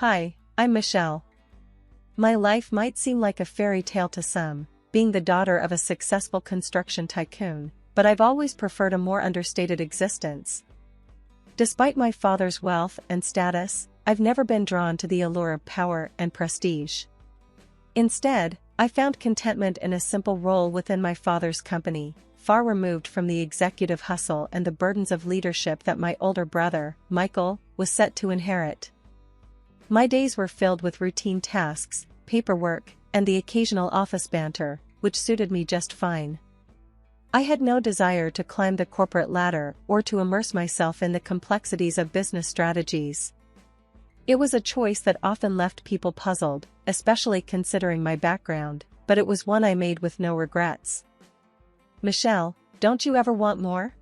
Hi, I'm Michelle. My life might seem like a fairy tale to some, being the daughter of a successful construction tycoon, but I've always preferred a more understated existence. Despite my father's wealth and status, I've never been drawn to the allure of power and prestige. Instead, I found contentment in a simple role within my father's company, far removed from the executive hustle and the burdens of leadership that my older brother, Michael, was set to inherit. My days were filled with routine tasks, paperwork, and the occasional office banter, which suited me just fine. I had no desire to climb the corporate ladder or to immerse myself in the complexities of business strategies. It was a choice that often left people puzzled, especially considering my background, but it was one I made with no regrets. Michelle, don't you ever want more?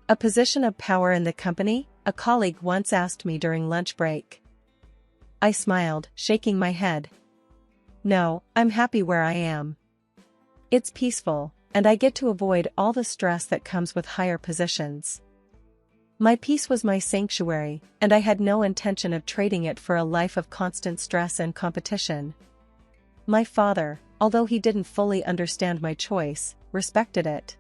A position of power in the company? A colleague once asked me during lunch break. I smiled, shaking my head. No, I'm happy where I am. It's peaceful, and I get to avoid all the stress that comes with higher positions. My peace was my sanctuary, and I had no intention of trading it for a life of constant stress and competition. My father, although he didn't fully understand my choice, respected it.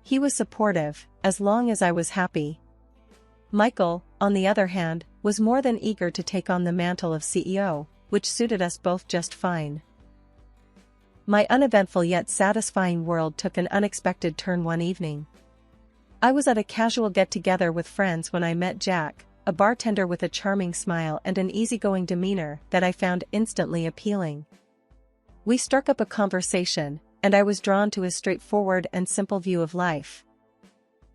He was supportive, as long as I was happy. Michael, on the other hand, was more than eager to take on the mantle of CEO, which suited us both just fine. My uneventful yet satisfying world took an unexpected turn one evening. I was at a casual get-together with friends when I met Jack, a bartender with a charming smile and an easygoing demeanor that I found instantly appealing. We struck up a conversation, and I was drawn to his straightforward and simple view of life.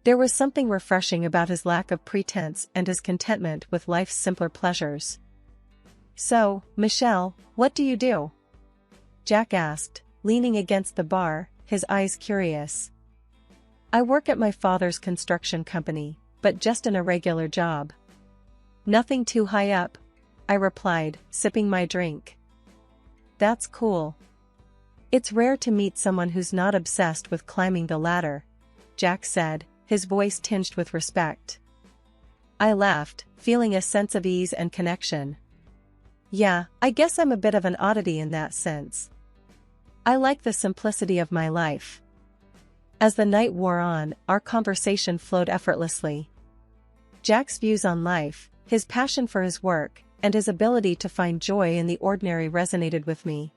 There was something refreshing about his lack of pretense and his contentment with life's simpler pleasures. So, Michelle, what do you do? Jack asked, leaning against the bar, his eyes curious. I work at my father's construction company, but just in a regular job. Nothing too high up, I replied, sipping my drink. That's cool. It's rare to meet someone who's not obsessed with climbing the ladder, Jack said, his voice tinged with respect. I laughed, feeling a sense of ease and connection. Yeah, I guess I'm a bit of an oddity in that sense. I like the simplicity of my life. As the night wore on, our conversation flowed effortlessly. Jack's views on life, his passion for his work, and his ability to find joy in the ordinary resonated with me.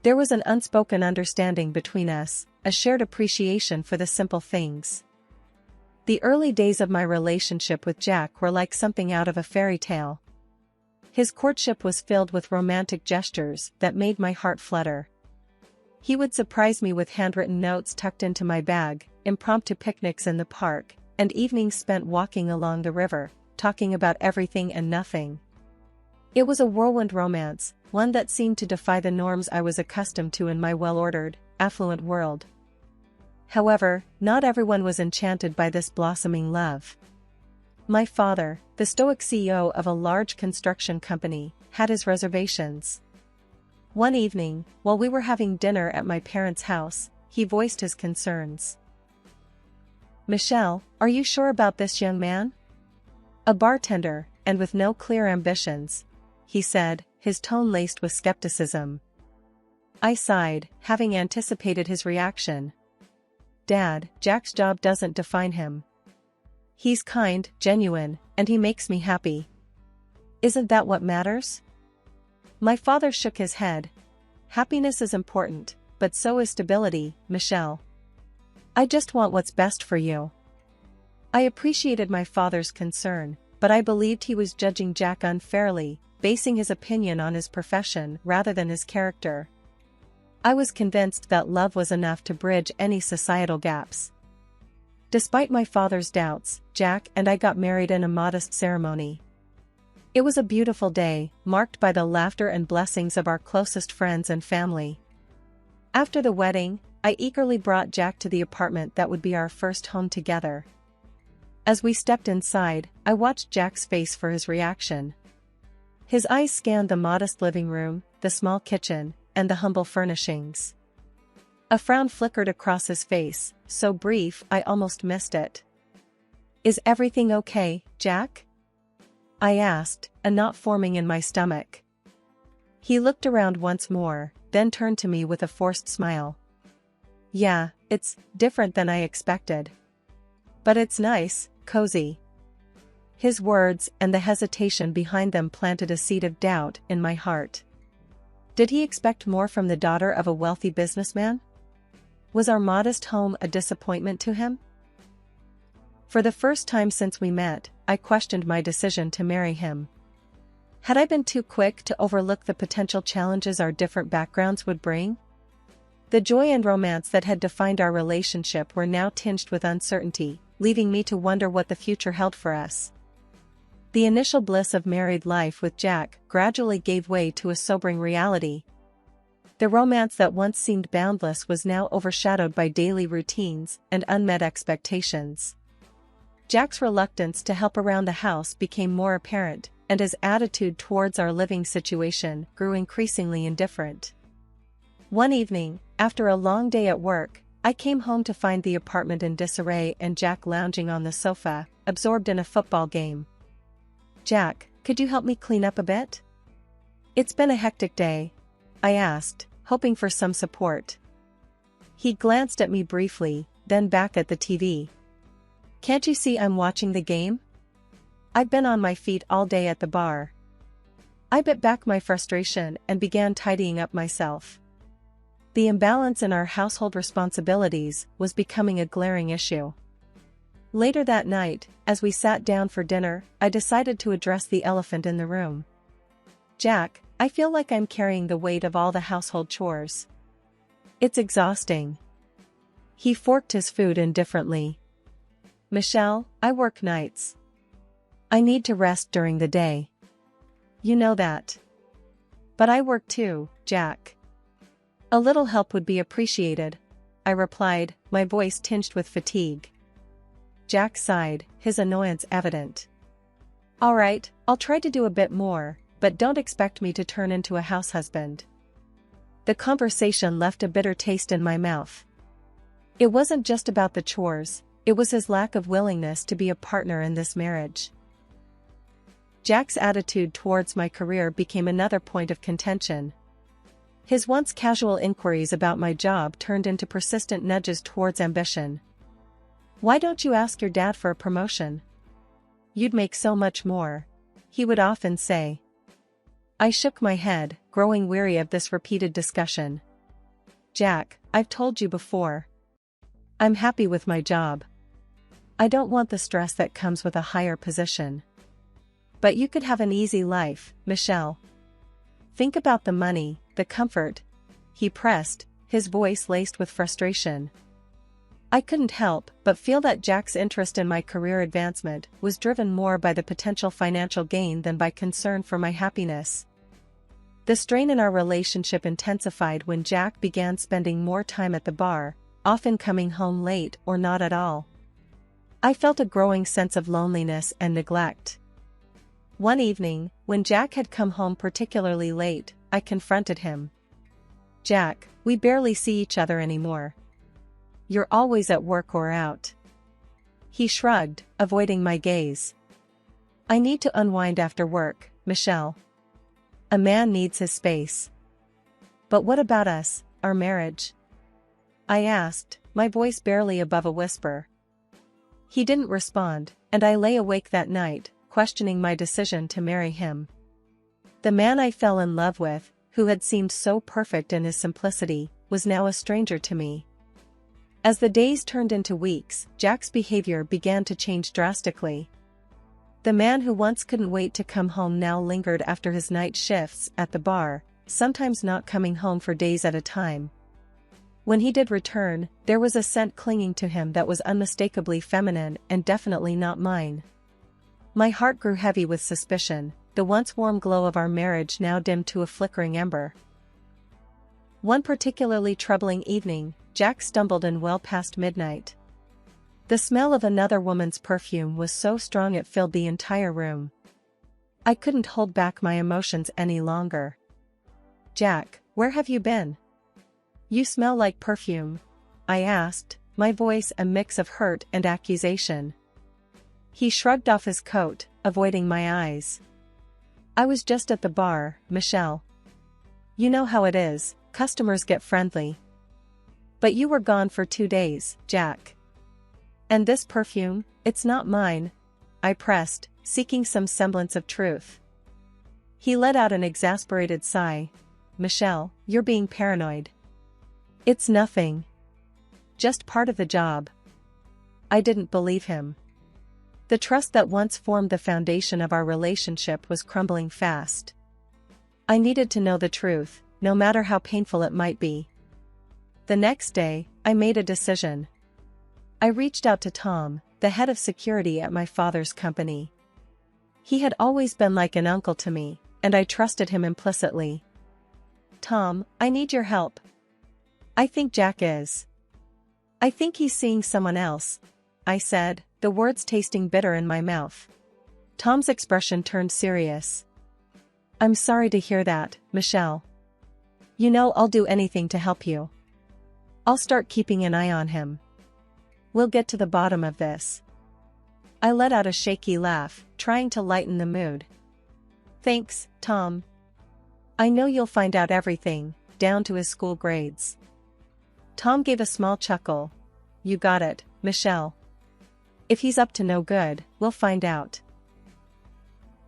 There was an unspoken understanding between us, a shared appreciation for the simple things. The early days of my relationship with Jack were like something out of a fairy tale. His courtship was filled with romantic gestures that made my heart flutter. He would surprise me with handwritten notes tucked into my bag, impromptu picnics in the park, and evenings spent walking along the river, talking about everything and nothing. It was a whirlwind romance, one that seemed to defy the norms I was accustomed to in my well-ordered, affluent world. However, not everyone was enchanted by this blossoming love. My father, the stoic CEO of a large construction company, had his reservations. One evening, while we were having dinner at my parents' house, he voiced his concerns. Michelle, are you sure about this young man? A bartender, and with no clear ambitions, he said, his tone laced with skepticism. I sighed, having anticipated his reaction. Dad, Jack's job doesn't define him. He's kind, genuine, and he makes me happy. Isn't that what matters? My father shook his head. Happiness is important, but so is stability, Michelle. I just want what's best for you. I appreciated my father's concern, but I believed he was judging Jack unfairly, basing his opinion on his profession rather than his character. I was convinced that love was enough to bridge any societal gaps. Despite my father's doubts, Jack and I got married in a modest ceremony. It was a beautiful day, marked by the laughter and blessings of our closest friends and family. After the wedding, I eagerly brought Jack to the apartment that would be our first home together. As we stepped inside, I watched Jack's face for his reaction. His eyes scanned the modest living room, the small kitchen, and the humble furnishings. A frown flickered across his face, so brief I almost missed it. Is everything okay, Jack? I asked, a knot forming in my stomach. He looked around once more, then turned to me with a forced smile. Yeah, it's different than I expected. But it's nice, cozy. His words and the hesitation behind them planted a seed of doubt in my heart. Did he expect more from the daughter of a wealthy businessman? Was our modest home a disappointment to him? For the first time since we met, I questioned my decision to marry him. Had I been too quick to overlook the potential challenges our different backgrounds would bring? The joy and romance that had defined our relationship were now tinged with uncertainty, leaving me to wonder what the future held for us. The initial bliss of married life with Jack gradually gave way to a sobering reality. The romance that once seemed boundless was now overshadowed by daily routines and unmet expectations. Jack's reluctance to help around the house became more apparent, and his attitude towards our living situation grew increasingly indifferent. One evening, after a long day at work, I came home to find the apartment in disarray and Jack lounging on the sofa, absorbed in a football game. "Jack, could you help me clean up a bit?" "It's been a hectic day," I asked, hoping for some support. He glanced at me briefly, then back at the TV. "Can't you see I'm watching the game? I've been on my feet all day at the bar." I bit back my frustration and began tidying up myself. The imbalance in our household responsibilities was becoming a glaring issue. Later that night, as we sat down for dinner, I decided to address the elephant in the room. "Jack, I feel like I'm carrying the weight of all the household chores. It's exhausting." He forked his food indifferently. "Michelle, I work nights. I need to rest during the day. You know that." "But I work too, Jack." "A little help would be appreciated," I replied, my voice tinged with fatigue. Jack sighed, his annoyance evident. "All right, I'll try to do a bit more, but don't expect me to turn into a house husband." The conversation left a bitter taste in my mouth. It wasn't just about the chores, it was his lack of willingness to be a partner in this marriage. Jack's attitude towards my career became another point of contention. His once casual inquiries about my job turned into persistent nudges towards ambition. "Why don't you ask your dad for a promotion? You'd make so much more," he would often say. I shook my head, growing weary of this repeated discussion. "Jack, I've told you before. I'm happy with my job. I don't want the stress that comes with a higher position." "But you could have an easy life, Michelle. Think about the money, the comfort," he pressed, his voice laced with frustration. I couldn't help but feel that Jack's interest in my career advancement was driven more by the potential financial gain than by concern for my happiness. The strain in our relationship intensified when Jack began spending more time at the bar, often coming home late or not at all. I felt a growing sense of loneliness and neglect. One evening, when Jack had come home particularly late, I confronted him. "Jack, we barely see each other anymore. You're always at work or out." He shrugged, avoiding my gaze. "I need to unwind after work, Michelle. A man needs his space." "But what about us, our marriage?" I asked, my voice barely above a whisper. He didn't respond, and I lay awake that night, questioning my decision to marry him. The man I fell in love with, who had seemed so perfect in his simplicity, was now a stranger to me. As the days turned into weeks, Jack's behavior began to change drastically. The man who once couldn't wait to come home now lingered after his night shifts at the bar, sometimes not coming home for days at a time. When he did return, there was a scent clinging to him that was unmistakably feminine and definitely not mine. My heart grew heavy with suspicion, the once warm glow of our marriage now dimmed to a flickering ember. One particularly troubling evening, Jack stumbled in well past midnight. The smell of another woman's perfume was so strong it filled the entire room. I couldn't hold back my emotions any longer. "Jack, where have you been? You smell like perfume," I asked, my voice a mix of hurt and accusation. He shrugged off his coat, avoiding my eyes. I was just at the bar, Michelle. You know how it is, customers get friendly. But you were gone for 2 days, Jack. And this perfume, it's not mine, I pressed, seeking some semblance of truth. He let out an exasperated sigh. Michelle, you're being paranoid. It's nothing. Just part of the job. I didn't believe him. The trust that once formed the foundation of our relationship was crumbling fast. I needed to know the truth, no matter how painful it might be. The next day, I made a decision. I reached out to Tom, the head of security at my father's company. He had always been like an uncle to me, and I trusted him implicitly. Tom, I need your help. I think Jack is. I think he's seeing someone else, I said, the words tasting bitter in my mouth. Tom's expression turned serious. I'm sorry to hear that, Michelle. You know I'll do anything to help you. I'll start keeping an eye on him. We'll get to the bottom of this. I let out a shaky laugh, trying to lighten the mood. Thanks, Tom. I know you'll find out everything, down to his school grades. Tom gave a small chuckle. You got it, Michelle. If he's up to no good, we'll find out.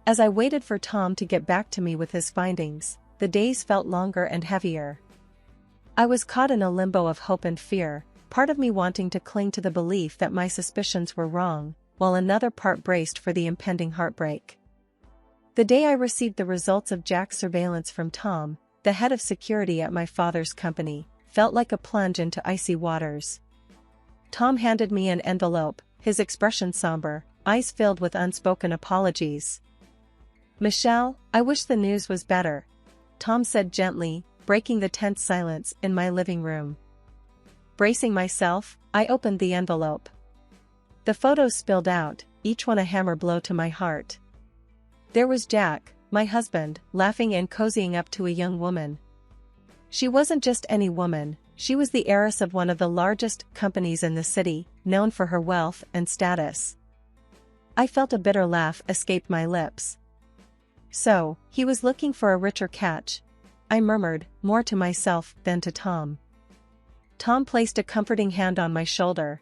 As I waited for Tom to get back to me with his findings, the days felt longer and heavier. I was caught in a limbo of hope and fear, part of me wanting to cling to the belief that my suspicions were wrong, while another part braced for the impending heartbreak. The day I received the results of Jack's surveillance from Tom, the head of security at my father's company, felt like a plunge into icy waters. Tom handed me an envelope, his expression somber, eyes filled with unspoken apologies. Michelle, I wish the news was better, Tom said gently, breaking the tense silence in my living room. Bracing myself, I opened the envelope. The photos spilled out, each one a hammer blow to my heart. There was Jack, my husband, laughing and cozying up to a young woman. She wasn't just any woman, she was the heiress of one of the largest companies in the city, known for her wealth and status. I felt a bitter laugh escape my lips. So, he was looking for a richer catch, I murmured, more to myself than to Tom. Tom placed a comforting hand on my shoulder.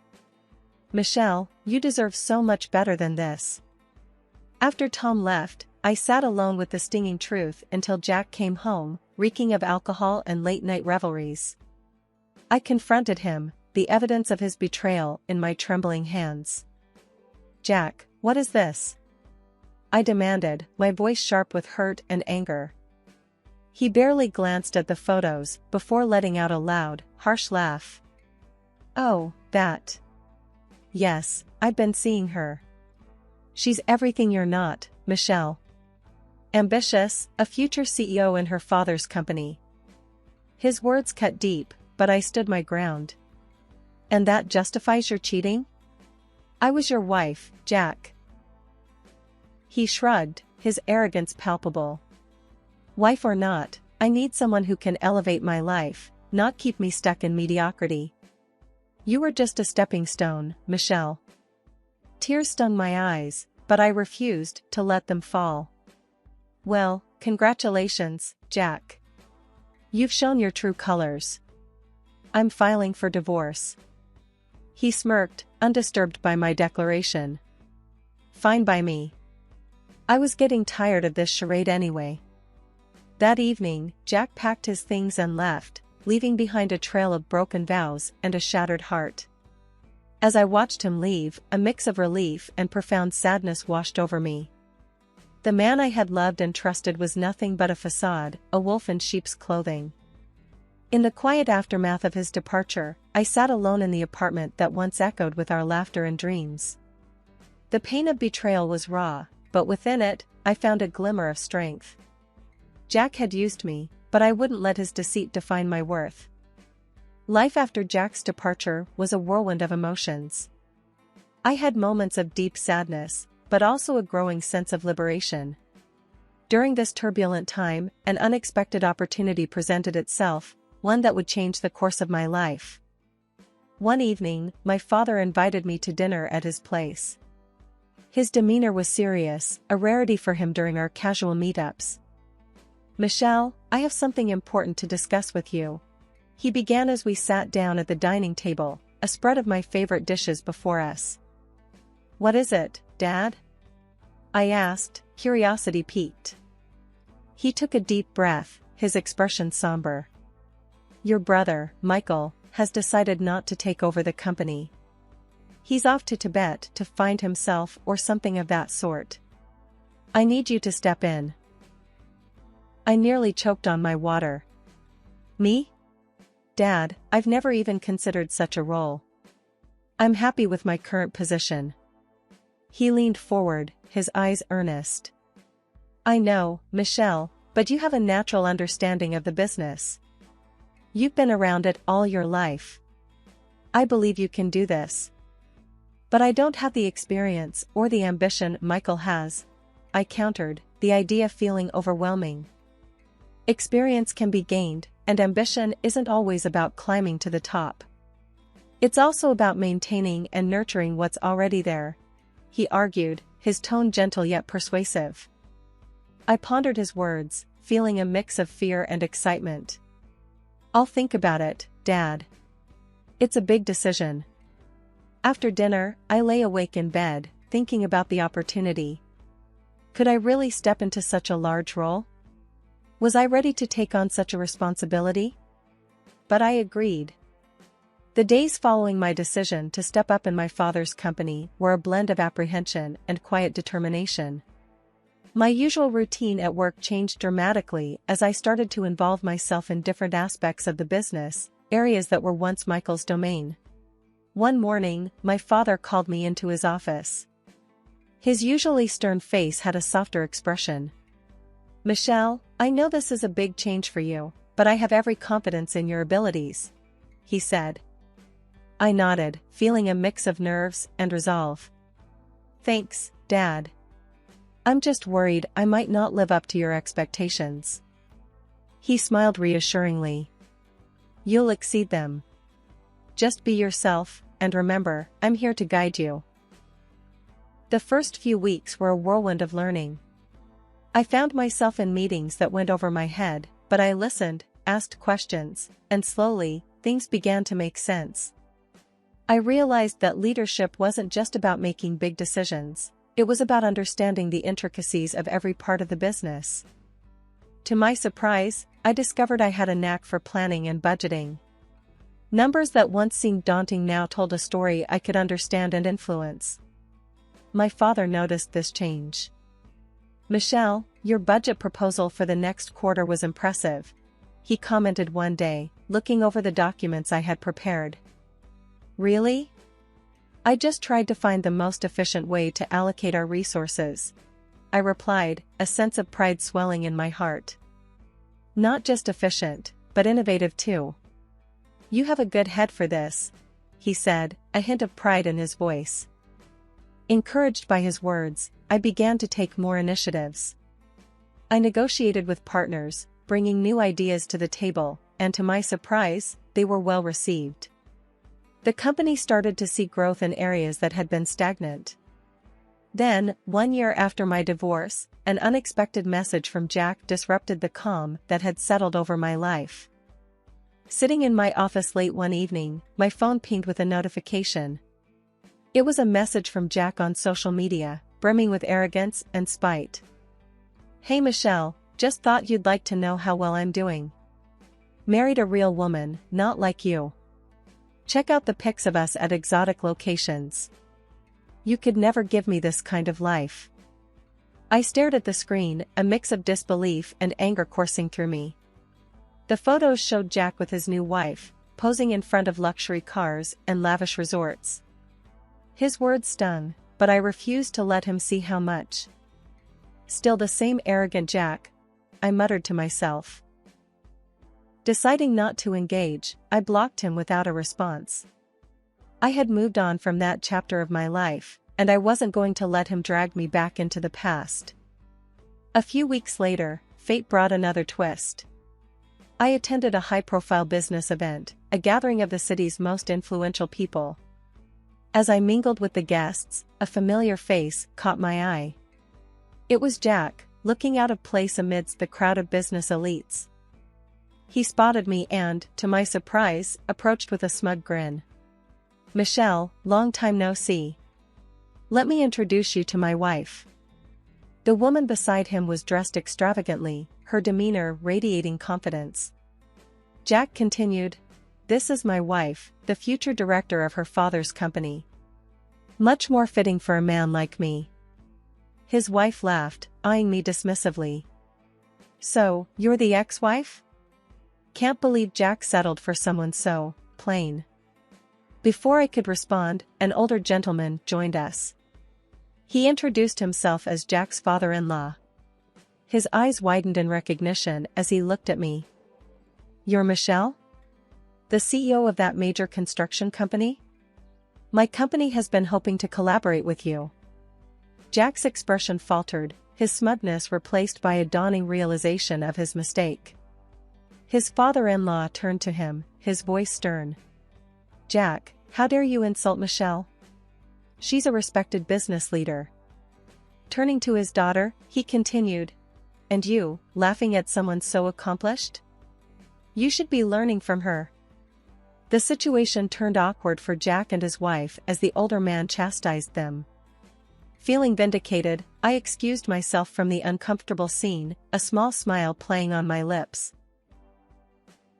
Michelle, you deserve so much better than this. After Tom left, I sat alone with the stinging truth until Jack came home, reeking of alcohol and late-night revelries. I confronted him, the evidence of his betrayal in my trembling hands. Jack, what is this? I demanded, my voice sharp with hurt and anger. He barely glanced at the photos before letting out a loud, harsh laugh. Oh, that. Yes, I've been seeing her. She's everything you're not, Michelle. Ambitious, a future CEO in her father's company. His words cut deep, but I stood my ground. And that justifies your cheating? I was your wife, Jack. He shrugged, his arrogance palpable. Wife or not, I need someone who can elevate my life, not keep me stuck in mediocrity. You were just a stepping stone, Michelle. Tears stung my eyes, but I refused to let them fall. Well, congratulations, Jack. You've shown your true colors. I'm filing for divorce. He smirked, undisturbed by my declaration. Fine by me. I was getting tired of this charade anyway. That evening, Jack packed his things and left, leaving behind a trail of broken vows and a shattered heart. As I watched him leave, a mix of relief and profound sadness washed over me. The man I had loved and trusted was nothing but a facade, a wolf in sheep's clothing. In the quiet aftermath of his departure, I sat alone in the apartment that once echoed with our laughter and dreams. The pain of betrayal was raw, but within it, I found a glimmer of strength. Jack had used me, but I wouldn't let his deceit define my worth. Life after Jack's departure was a whirlwind of emotions. I had moments of deep sadness, but also a growing sense of liberation. During this turbulent time, an unexpected opportunity presented itself, one that would change the course of my life. One evening, my father invited me to dinner at his place. His demeanor was serious, a rarity for him during our casual meetups. "Michelle, I have something important to discuss with you," he began as we sat down at the dining table, a spread of my favorite dishes before us. "What is it, Dad?" I asked, curiosity piqued. He took a deep breath, his expression somber. "Your brother, Michael, has decided not to take over the company. He's off to Tibet to find himself or something of that sort. I need you to step in." I nearly choked on my water. "Me? Dad, I've never even considered such a role. I'm happy with my current position." He leaned forward, his eyes earnest. "I know, Michelle, but you have a natural understanding of the business. You've been around it all your life. I believe you can do this. But I don't have the experience or the ambition Michael has," I countered, the idea feeling overwhelming. "Experience can be gained, and ambition isn't always about climbing to the top. It's also about maintaining and nurturing what's already there," he argued, his tone gentle yet persuasive. I pondered his words, feeling a mix of fear and excitement. "I'll think about it, Dad. It's a big decision." After dinner, I lay awake in bed, thinking about the opportunity. Could I really step into such a large role? Was I ready to take on such a responsibility? But I agreed. The days following my decision to step up in my father's company were a blend of apprehension and quiet determination. My usual routine at work changed dramatically as I started to involve myself in different aspects of the business, areas that were once Michael's domain. One morning, my father called me into his office. His usually stern face had a softer expression. "Michelle, I know this is a big change for you, but I have every confidence in your abilities," he said. I nodded, feeling a mix of nerves and resolve. "Thanks, Dad. I'm just worried I might not live up to your expectations." He smiled reassuringly. "You'll exceed them. Just be yourself, and remember, I'm here to guide you." The first few weeks were a whirlwind of learning. I found myself in meetings that went over my head, but I listened, asked questions, and slowly, things began to make sense. I realized that leadership wasn't just about making big decisions, it was about understanding the intricacies of every part of the business. To my surprise, I discovered I had a knack for planning and budgeting. Numbers that once seemed daunting now told a story I could understand and influence. My father noticed this change. "Michelle, your budget proposal for the next quarter was impressive," he commented one day, looking over the documents I had prepared. "Really? I just tried to find the most efficient way to allocate our resources," I replied, a sense of pride swelling in my heart. "Not just efficient, but innovative too. You have a good head for this," he said, a hint of pride in his voice. Encouraged by his words, I began to take more initiatives. I negotiated with partners, bringing new ideas to the table, and to my surprise, they were well received. The company started to see growth in areas that had been stagnant. Then, 1 year after my divorce, an unexpected message from Jack disrupted the calm that had settled over my life. Sitting in my office late one evening, my phone pinged with a notification. It was a message from Jack on social media, brimming with arrogance and spite. "Hey Michelle, just thought you'd like to know how well I'm doing. Married a real woman, not like you. Check out the pics of us at exotic locations. You could never give me this kind of life." I stared at the screen, a mix of disbelief and anger coursing through me. The photos showed Jack with his new wife, posing in front of luxury cars and lavish resorts. His words stung, but I refused to let him see how much. "Still the same arrogant Jack," I muttered to myself. Deciding not to engage, I blocked him without a response. I had moved on from that chapter of my life, and I wasn't going to let him drag me back into the past. A few weeks later, fate brought another twist. I attended a high-profile business event, a gathering of the city's most influential people. As I mingled with the guests, a familiar face caught my eye. It was Jack, looking out of place amidst the crowd of business elites. He spotted me and, to my surprise, approached with a smug grin. "Michelle, long time no see. Let me introduce you to my wife." The woman beside him was dressed extravagantly, her demeanor radiating confidence. Jack continued, "This is my wife, the future director of her father's company. Much more fitting for a man like me." His wife laughed, eyeing me dismissively. "So, you're the ex-wife? Can't believe Jack settled for someone so plain." Before I could respond, an older gentleman joined us. He introduced himself as Jack's father-in-law. His eyes widened in recognition as he looked at me. "You're Michelle? The CEO of that major construction company? My company has been hoping to collaborate with you." Jack's expression faltered, his smugness replaced by a dawning realization of his mistake. His father-in-law turned to him, his voice stern. "Jack, how dare you insult Michelle? She's a respected business leader." Turning to his daughter, he continued, "And you, laughing at someone so accomplished? You should be learning from her." The situation turned awkward for Jack and his wife as the older man chastised them. Feeling vindicated, I excused myself from the uncomfortable scene, a small smile playing on my lips.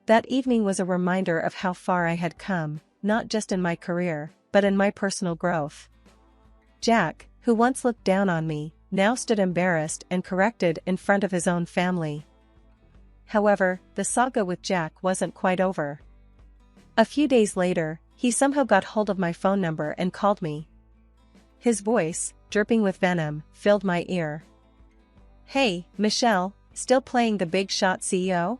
That evening was a reminder of how far I had come, not just in my career, but in my personal growth. Jack, who once looked down on me, now stood embarrassed and corrected in front of his own family. However, the saga with Jack wasn't quite over. A few days later, he somehow got hold of my phone number and called me. His voice, dripping with venom, filled my ear. "Hey, Michelle, still playing the big shot CEO?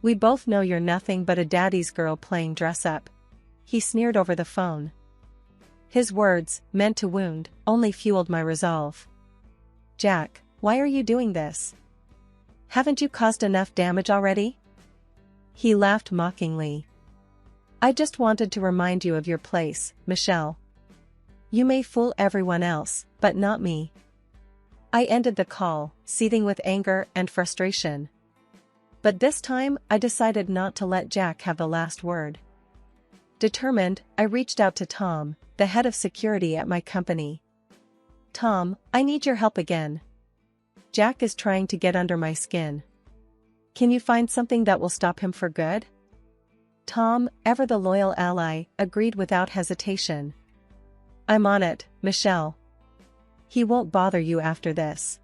We both know you're nothing but a daddy's girl playing dress-up," he sneered over the phone. His words, meant to wound, only fueled my resolve. "Jack, why are you doing this? Haven't you caused enough damage already?" He laughed mockingly. "I just wanted to remind you of your place, Michelle. You may fool everyone else, but not me." I ended the call, seething with anger and frustration. But this time, I decided not to let Jack have the last word. Determined, I reached out to Tom, the head of security at my company. "Tom, I need your help again. Jack is trying to get under my skin. Can you find something that will stop him for good?" Tom, ever the loyal ally, agreed without hesitation. "I'm on it, Michelle. He won't bother you after this."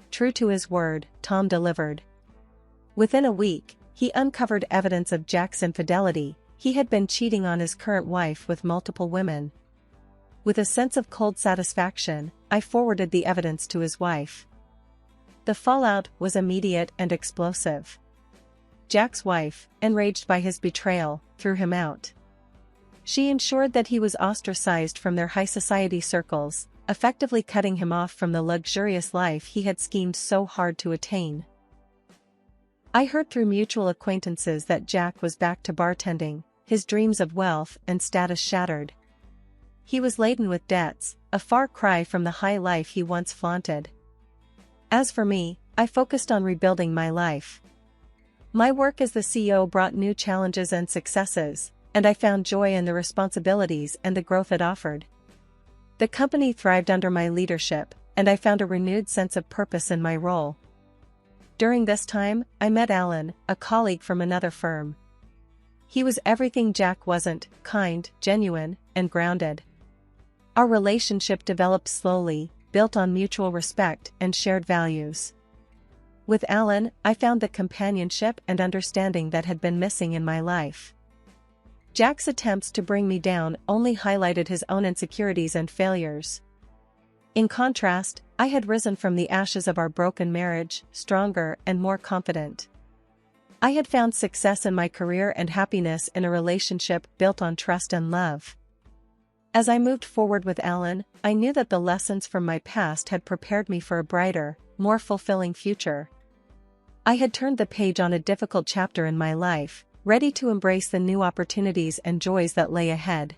True to his word, Tom delivered. Within a week, he uncovered evidence of Jack's infidelity. He had been cheating on his current wife with multiple women. With a sense of cold satisfaction, I forwarded the evidence to his wife. The fallout was immediate and explosive. Jack's wife, enraged by his betrayal, threw him out. She ensured that he was ostracized from their high society circles, effectively cutting him off from the luxurious life he had schemed so hard to attain. I heard through mutual acquaintances that Jack was back to bartending, his dreams of wealth and status shattered. He was laden with debts, a far cry from the high life he once flaunted. As for me, I focused on rebuilding my life. My work as the CEO brought new challenges and successes, and I found joy in the responsibilities and the growth it offered. The company thrived under my leadership, and I found a renewed sense of purpose in my role. During this time, I met Alan, a colleague from another firm. He was everything Jack wasn't: kind, genuine, and grounded. Our relationship developed slowly, built on mutual respect and shared values. With Alan, I found the companionship and understanding that had been missing in my life. Jack's attempts to bring me down only highlighted his own insecurities and failures. In contrast, I had risen from the ashes of our broken marriage, stronger and more confident. I had found success in my career and happiness in a relationship built on trust and love. As I moved forward with Alan, I knew that the lessons from my past had prepared me for a brighter, more fulfilling future. I had turned the page on a difficult chapter in my life, ready to embrace the new opportunities and joys that lay ahead.